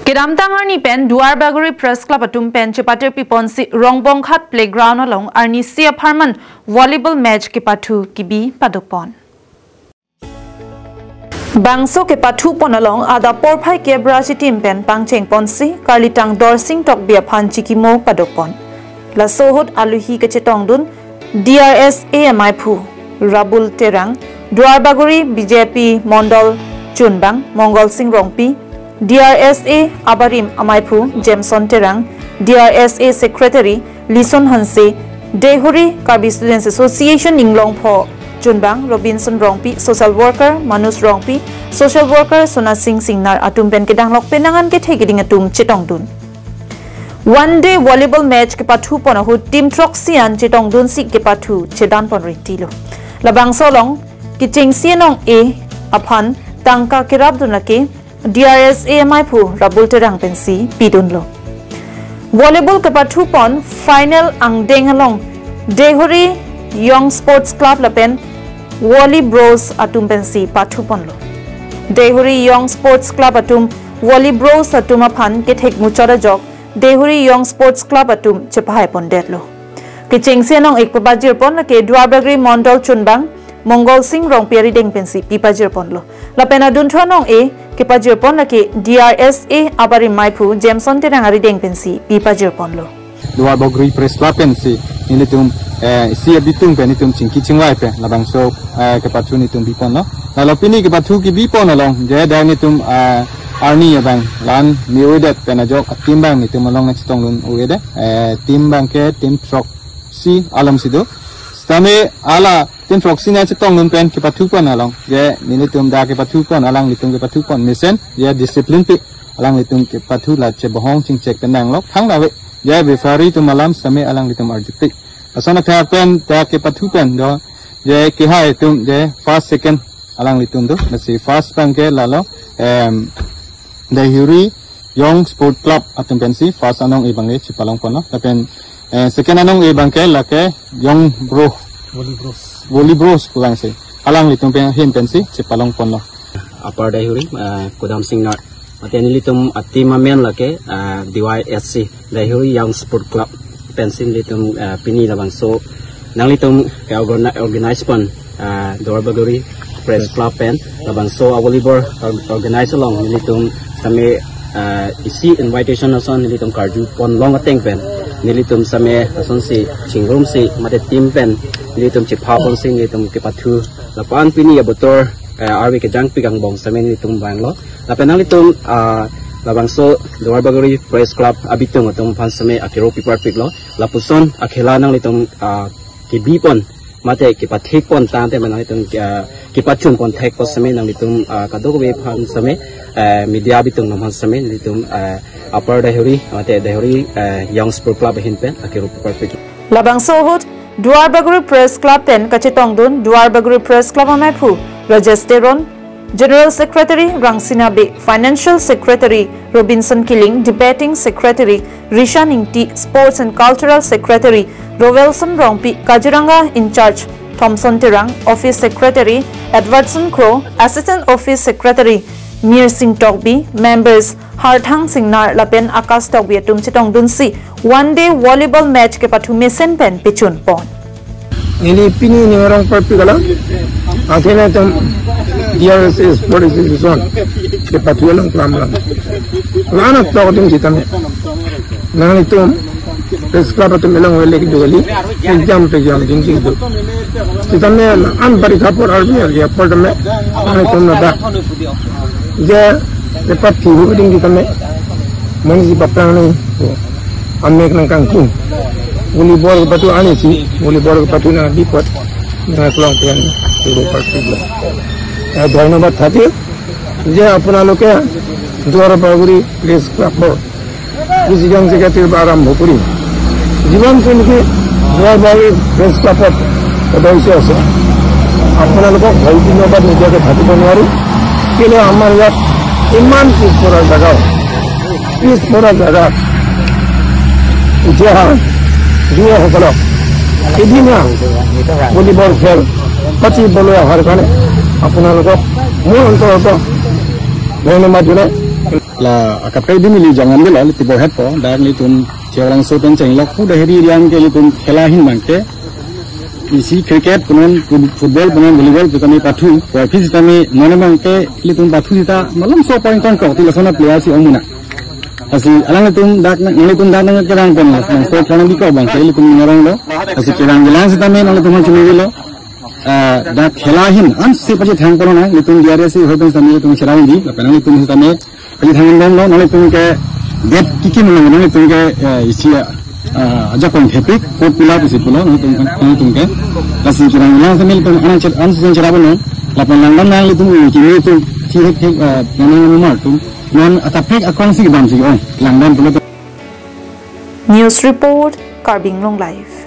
Kedamtangar ni pen Duarbagori Press Club atum pen cepatir piponsi rongbong khat playground along arni sia parman volleyball match kapathu kebi padopon. Bangso kapathu pon along ada porphai kebra team pen pangcheng ponsi karlitang dorsing tok bia phan chikimo padopon. La sohot aluhi kechetong dun DRS AMI phu Rabul Terang Duarbagori BJP Mondol Chunbang Mongol Singh Rongpi DRSA Abarim Amaipu Jameson Terang DRSA Secretary Lison Hanse Dehuri Kabi Students Association Ninglong Pho Chunbang Robinson Rongpi Social Worker Manus Rongpi Social Worker Sona Singh Singnar Atum Ben Kedang Lok Penangan Ke Thegiding Atum Chitong Dun One Day Volleyball Match Kapathu Ponahu Team Troxian Chitong Dun Si Kapathu Chedan Pon Ritilo Labang Solong Kiching Sienong A Aphan Tangka Kirab Dunake DRS AMI phu Rabul Terang pensi pidunlo. Volleyball kapathu pon final angdeng along Dehuri Young Sports Club lapen Volley Bros atum pensi pathu ponlo. Dehuri Young Sports Club atum Volley Bros atum aphan ke thek muchara jok Dehuri Young Sports Club atum chepahai pon detlo. Kicheng senong ek pabajir pon ke Duarbagori Mondol Chunbang Mongol Singh Rongpi deng pensi pipajir ponlo. Lapena duntronong e kepajir pon laki DRSA Abari Maipu Jameson Terang deng pensi pipajir ponlo. Duarbagori Press Club pensi nilitum sia bitung pen itum cingki cingwai pe labang so kepathu nitum bipon no. Lalu pini kepathu ki bipon along je dang nitum arni abang lan miudet penajok timbang nitum along next tong lun uede timbang ke tim trok si alam sido. Stame ala tim proxy na chitong nun pen kapathu pon along je nilitum da kapathu pon alang litum kapathu pon misen je discipline pi alang litum kapathu la che bohong ching check penang lok thang dawe je befari tu malam stame alang litum arjupti asana tha pen da kapathu pen do je ki hai tum je first second alang litum do masi first pen ke lalo the Huri Young Sport Club atum pensi first anong ibang e chipalong pon no pen second anong ibang ke la ke Young Bro Volley Bros pulang sih. Alang litum him pensi cepalong pon lo. Apar dahuri kodam singnar. Mati litum tim mamen lake DYSC dahuri Young Sport Club pensin litum pini labang so nang litum ke organize pon Duarbagori Press Club pen labang so volleyball organize along litum same isi invitation ason litum karju pon long ateng pen nilitum same ason si chingrum si mate team pen nilitum chipapon sing nilitum kapathu lapan pini abotor arwi ke jang pigang bong same nilitum banglo lapan nilitum labang so Duarbagori Press Club abitung atum pan same akiro pipar piklo lapuson akhela nang litum kebi pon mate kipathik pon tante manang litum kipachun pon thek pon same nang litum kadok we pan same media bitung naman same litum upper dahuri mate dahuri Young Sport Club hinpen akiro pipar pik Labang sohot Duarbagori Press Club pen kachetong dun Duarbagori Press Club amaipu Rajesteron General Secretary Rangsina Be Financial Secretary Robinson Killing Debating Secretary Rishan Ingti Sports and Cultural Secretary Rovelson Rongpi Kajiranga In Charge Thompson Terang Office Secretary Edwardson Crow Assistant Office Secretary Mir Singh Tokbi Members Harthang Singnar Lapen Akas Tokbi Atum Chitong Dunsi One Day Volleyball Match kapathu mesen pen pichun pon ini pini ni orang perpigala akhirnya tum DRS Sport Association kapathu lang klamla lana tawding jitame nang itu Press Club atum melang wele ki dogali exam jingji do jitame an bari khapor arbi ya pordme ane tum nada je kapathu huding jitame manji bapang ni amek nang kangkung volleyball kapathu ani si volleyball kapathu na dipat na klong pian itu particular ধন্যবাদ থাকি যে আপোনালোকে Duarbagori Press Club যিজন জেগাটিৰ আৰম্ভ কৰি জীৱনজনকে Duarbagori Press Club সদস্য আছে আপোনালোকক ধন্যবাদ নিদিয়াকৈ থাকিব নোৱাৰো কেলে আমাৰ ইয়াত ইমান পিছপৰা জাগা উঠি অহা যুৱসকলক এদিনীয়া ভলীবল খেল পাতিবলৈ অহাৰ কাৰণে আপোনালোকক মোৰ অন্তৰত ধন্যবাদ জনাই la akapai di mili jangan dulu li tibo het po dak li tum orang so pen cheng lok pu dahiri riang ke li tum khela hin mangke isi cricket punon football punon volleyball tu kami pathu wa phis kami none mangke li tum pathu sita malam so point kon ko ti lasona player si omuna asi alang tum dak nang kerang pen la so kana bi ko bang ke li tum ngarang lo asi kerang gelang sita me nang tum chumi lo dak khela hin an se paje thang kono na li tum diare si hoben sami tum chirang di apana li tum sita me pagi thang dom lo nang tum ke get kiki menang nang tum ke isi aja kon thepik four pula tu sipulo nang tum ke kasi kirang lang samil tum an sen chirabo no lapan lang nang li tum ki ni tum thi nang mar tum non atapek akong si bam si on lang dam pulo. News report Karbing Long Live.